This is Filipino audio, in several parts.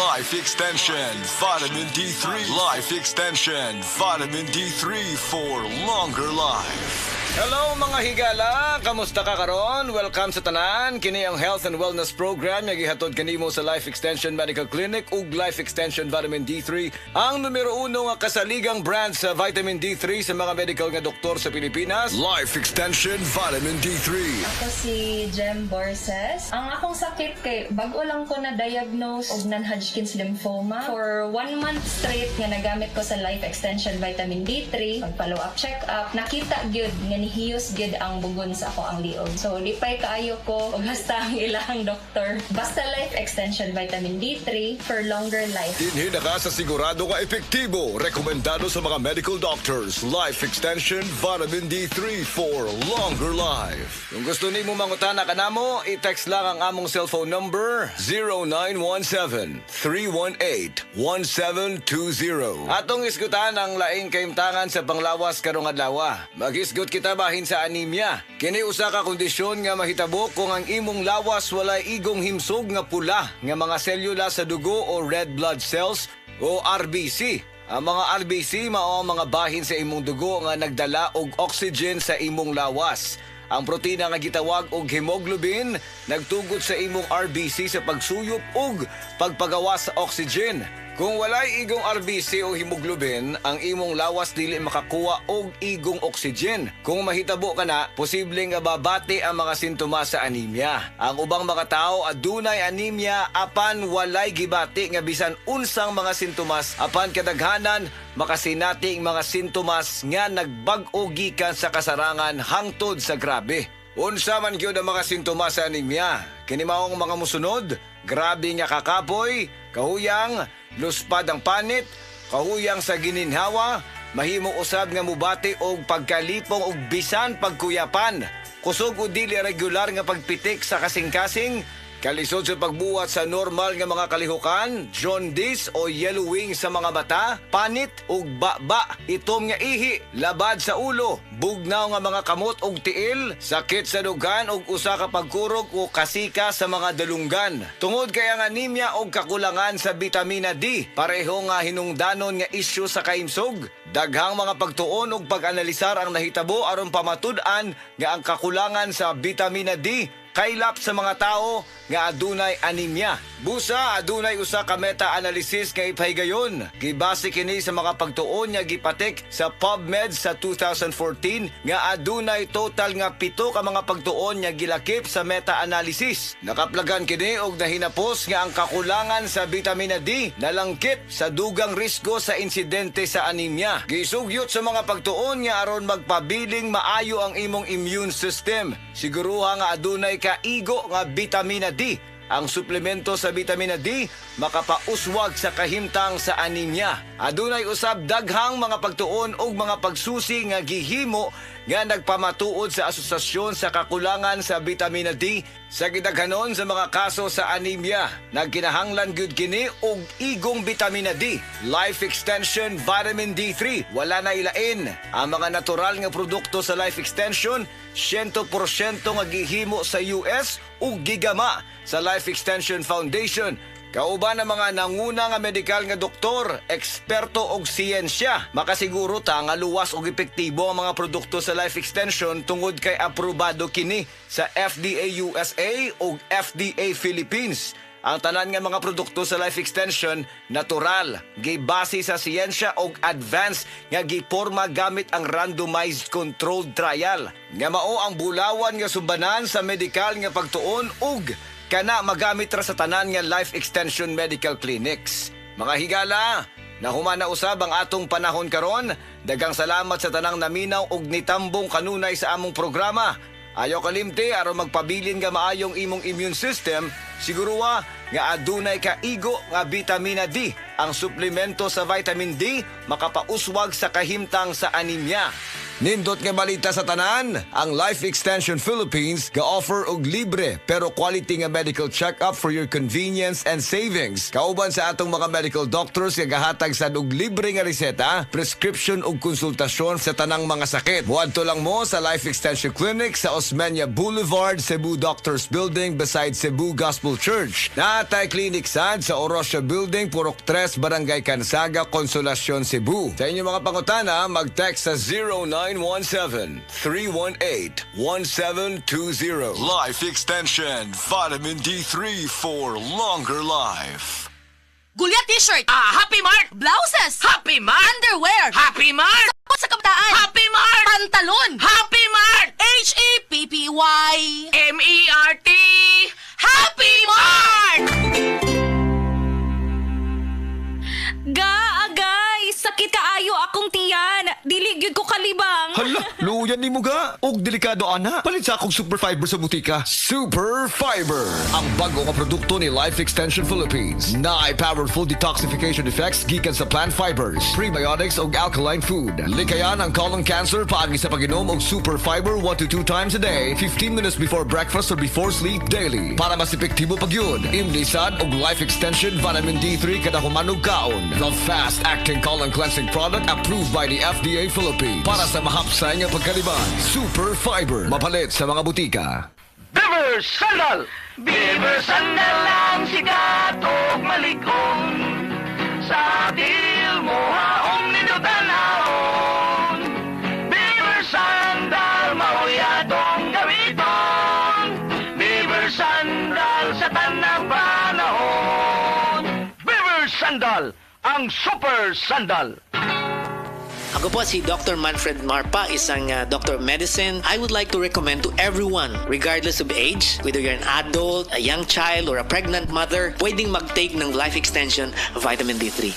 Life Extension Vitamin D3. Life Extension Vitamin D3 for longer life. Hello mga higala, kamusta ka karon? Welcome sa tanan. Kini ang Health and Wellness Program nga gihatod kanimo sa Life Extension Medical Clinic ug Life Extension Vitamin D3, ang numero 1 nga kasaligang brand sa vitamin D3 sa mga medical nga doktor sa Pilipinas. Life Extension Vitamin D3. Ako si Jem Borses. Ang akong sakit kay bago lang ko na-diagnose og non-Hodgkin's lymphoma. For 1 month straight nga nagamit ko sa Life Extension Vitamin D3, pag-follow-up check-up, nakita gyud nga nihiyos gyud ang bugon sa ako ang liog. So lipay kaayo ko og hasta ang ilang doktor. Basta Life Extension Vitamin D3 for longer life. Dinhi na ka sa sigurado nga epektibo. Rekomendado sa mga medical doctors. Life Extension Vitamin D3 for longer life. Kung gusto nimo mangutana kanamo, i-text lang ang among cellphone number 0917-318-1720. Atong isgutan ang laing kaimtangan sa panglawas karong adlaw. Mag-isgut kita bahin sa anemia. Kini usa ka kondisyon nga mahitabo kung ang imong lawas walay igong himsog nga pula nga mga selula sa dugo o red blood cells o RBC. Ang mga RBC mao ang mga bahin sa imong dugo nga nagdala og oxygen sa imong lawas. Ang protina nga gitawag og hemoglobin nagtugod sa imong RBC sa pagsuyop ug pagpagawa sa oxygen. Kung walay igong RBC o hemoglobin, ang imong lawas dili makakuha og igong oxygen. Kung mahitabo ka na, posibleng babati ang mga sintomas sa anemia. Ang ubang mga tao adunay anemia apan walay gibati nga bisan unsang mga sintomas, apan kadaghanan makasinati ang mga sintomas nga nagbag-o gikan sa kasarangan hangtod sa grabe. Unsa man gyud ang mga sintomas sa anemia? Kini maong mga musunod: grabe nga kakapoy, kahuyang, luspad ang panit, kahuyang sa gininhawa, mahimong usab nga mubati og pagkalipong og bisan pagkuyapan, kusog o dili regular nga pagpitik sa kasing-kasing, kalisod sa pagbuhat sa normal nga mga kalihukan, jaundice o yellowing sa mga mata, panit ug baba, itom nga ihi, labad sa ulo, bugnaw nga mga kamot ug tiil, sakit sa dugan ug usa ka pagkurog o kasika sa mga dalunggan. Tungod kay ang anemia ug kakulangan sa bitamina D, pareho nga hinungdanon nga isyu sa kaimsog. Daghang mga pagtuon ug pag-analisar ang nahitabo aron pamatud-an nga ang kakulangan sa bitamina D kaylap sa mga tao nga adunay anemia. Busa adunay usa ka meta-analysis nga ipahigayon. Gibase kini sa mga pagtuon nga gipatik sa PubMed sa 2014 nga adunay total nga 7 ka mga pagtuon nga gilakip sa meta-analysis. Nakaplagan kini og nahinapos nga ang kakulangan sa bitamina D nalangkit sa dugang risgo sa insidente sa anemia. Gisugyot sa mga pagtuon nga aron magpabiling maayo ang imong immune system. Siguruha nga adunay kaigo nga bitamina D. Ang suplemento sa bitamina D makapauswag sa kahimtang sa anemia. Adunay usab daghang mga pagtuon ug mga pagsusi nga gihimo nga nagpamatuod sa asosasyon sa kakulangan sa bitamina D sa gidaghanon sa mga kaso sa anemia. Nagkinahanglan gyud kini og igong bitamina D. Life Extension Vitamin D3 wala na ilain. Ang mga natural nga produkto sa Life Extension 100% nga gihimo sa US ug gigama sa Life Extension Foundation. Kauban ang mga nanguna nga medikal nga doktor, eksperto og siyensya. Makasiguro ta nga luwas og epektibo ang mga produkto sa Life Extension tungod kay aprobado kini sa FDA USA ug FDA Philippines. Ang tanan nga mga produkto sa Life Extension natural, gibase sa siyensya ug advanced nga giporma gamit ang randomized controlled trial. Nga mao ang bulawan nga subanan sa medikal nga pagtuon ug kana magamit ra sa tanan nga Life Extension Medical Clinics. Mga higala, nahumana usab ang atong panahon karon. Daghang salamat sa tanang naminaw ug nitambong kanunay sa among programa. Ayaw kalimti aron magpabilin nga maayong imong immune system. Siguruha nga adunay kaigo nga bitamina D. Ang suplemento sa vitamin D makapauswag sa kahimtang sa anemia. Nindot nga balita sa tanan, ang Life Extension Philippines ga-offer og libre pero quality nga medical check-up for your convenience and savings. Kauban sa atong mga medical doctors nga gahatag sad og libre nga reseta, prescription ug konsultasyon sa tanang mga sakit. Muadto lang mo sa Life Extension Clinic sa Osmeña Boulevard, Cebu Doctors Building beside Cebu Gospel Church. Naatay clinic sad sa Orosio Building, Purok 3, Barangay Cansaga, Consolacion, Cebu. Sa inyong mga pangutana, mag-text sa 0917-318-1720. Life Extension Vitamin D3 for longer life. Gulya t-shirt. Happy Mart. Blouses. Happy Mart. Underwear. Happy Mart. Sapot sa kabataan. Happy Mart. Pantalon. Happy Mart. H-E-P-P-Y. M-E-R-T. Happy Mart! Agay, sakit kaayo akong tiyan. Dili gyud ko kalibang. Hala, luyan ni mo ga. Og delikado ana. Palit sa akong super fiber sa butika. Super Fiber, ang bago nga produkto ni Life Extension Philippines. Naay powerful detoxification effects gikan sa plant fibers, prebiotics ug alkaline food. Likayan ang colon cancer paagi sa pag-inom og Super Fiber 1 to 2 times a day, 15 minutes before breakfast or before sleep daily. Para mas epektibo pag yun, imlisad og Life Extension Vitamin D3 kada humanog kaon. The fast-acting colon cleansing product approved by the FDA Philippines. Para sa mahapsay nga pagkaliban, Super Fiber. Mapalit sa mga butika. Beaver Sandal! Beaver Sandal ang sikat o malikong sa dil mo haong ninutanahon. Beaver Sandal, mauyadong gamiton. Beaver Sandal sa tanang panahon. Beaver Sandal, ang super sandal. Ako po si Dr. Manfred Marpa, isang doctor of medicine. I would like to recommend to everyone, regardless of age, whether you're an adult, a young child, or a pregnant mother, pwedeng mag-take ng Life Extension Vitamin D3.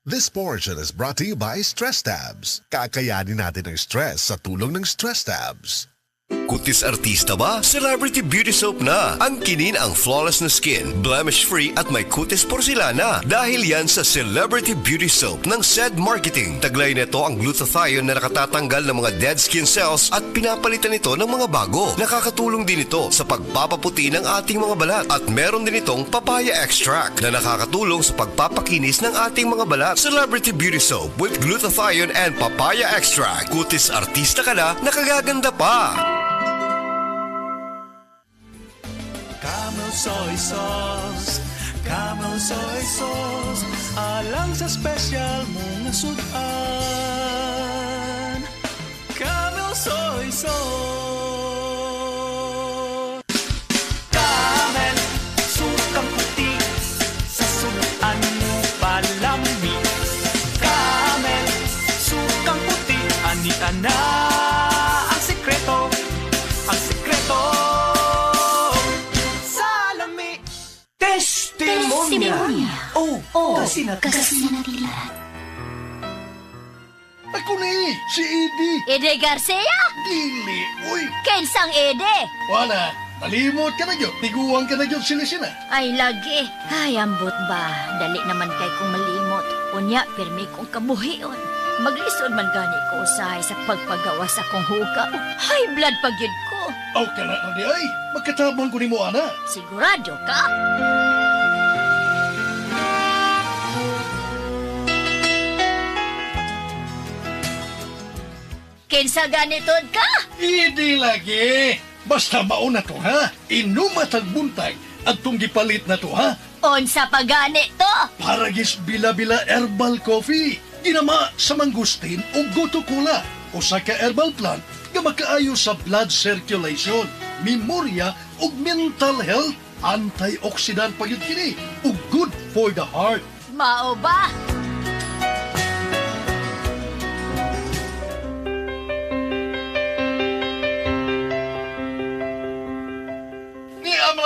This portion is brought to you by Stress Tabs. Kakayanin natin ang stress sa tulong ng Stress Tabs. Kutis artista ba? Celebrity Beauty Soap na. Ang kinin ang flawless na skin, blemish-free at may kutis porcelana. Dahil yan sa Celebrity Beauty Soap ng SED Marketing. Taglay nito ang glutathione na nakatatanggal ng mga dead skin cells at pinapalitan ito ng mga bago. Nakakatulong din ito sa pagpapaputi ng ating mga balat. At meron din itong papaya extract na nakakatulong sa pagpapakinis ng ating mga balat. Celebrity Beauty Soap with glutathione and papaya extract. Kutis artista ka na, nakagaganda pa. Camel soy sauce, Camel soy sauce, alang sa special mong sudan. Camel soy sauce. Camel, sukang puti, sa sudan mo palami. Camel, sukang puti, anita na ang sekreto, ang sekreto. Testimonia. Oh, kasi na nila. Ako ni, si Edie. Ede Garcia? Dili, uy. Kensang Ede? Wala, nalimot ka na yun. Tiguan ka na yun sila. Ay, lagi. Ay, ambot ba? Dali naman kay kong malimot. Unya, pirmi kong kabuhion. Maglisod man gani ko usahay sa pagpagawa sa kong hugaw. High blood pagyud ko. Aw ka na di ay. Magkatabang ko ni mo, ana. Sigurado ka? Kinsa ganitod ka? Hindi lagi. Basta mauna to, ha? Inumat ang buntag at tong gipalit na to, ha? Unsa pa gani to? Paragis bila-bila herbal coffee. Ginama sa mangustin o goto cola. O sa ka-herbal plant nga makaayo sa blood circulation, memorya o mental health, antioxidant pa yun kini o good for the heart. Mao ba?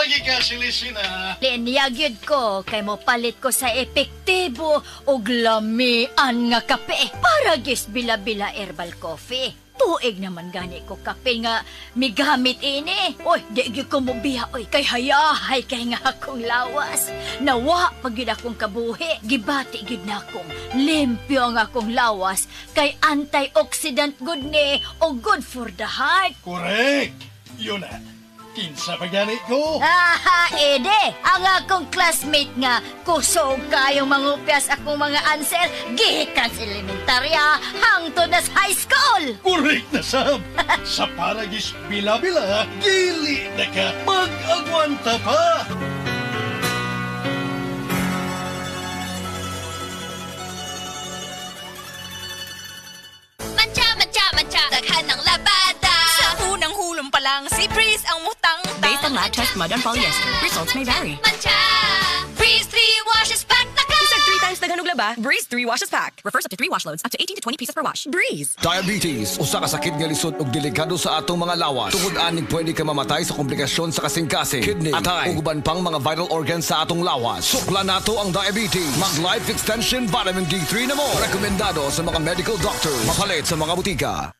Lagi ka silisina. Linyagyod ko kay mo palit ko sa epektibo ug lamian nga kape para gis bila-bila herbal coffee. Tuig naman gani ko kape nga migamit ini. Oy, di gyud ko mobiya oy kay hayahay kay nga akong lawas. Nawa pag gyud akong kabuhi, gibati gyud na akong limpyo ang akong lawas kay antioxidant good ni o good for the heart. Correct! Yun na. Kinsa pa gani ko? Ede, ang akong classmate nga kusog kayong mangupyas akong mga answer gikan sa elementarya hangtod na sa high school. Correct na, Sab! Sa Paragis Bila-Bila, dili na ka mag-agwanta pa! Mancha, daghan ng labada. Sa unang hulong pa lang, si Breeze ang mutang. Based on lab test mud and polyester, results may vary. Mancha! Breeze 3 washes back the car! Isang 3 times daghan og laba, Breeze 3 washes pack. Refers up to 3 wash loads, up to 18 to 20 pieces per wash. Breeze. Diabetes, usa ka sakit nga lisod ug delikado sa atong mga lawas. Tungod aning pwede ka mamatay sa komplikasyon sa kasing-kasing, kidney, atay, ug uban pang mga vital organs sa atong lawas. Sukla nato ang diabetes. Mag Life Extension Vitamin D3 na mo. Rekomendado sa mga medical doctors. Mapalit sa mga butika.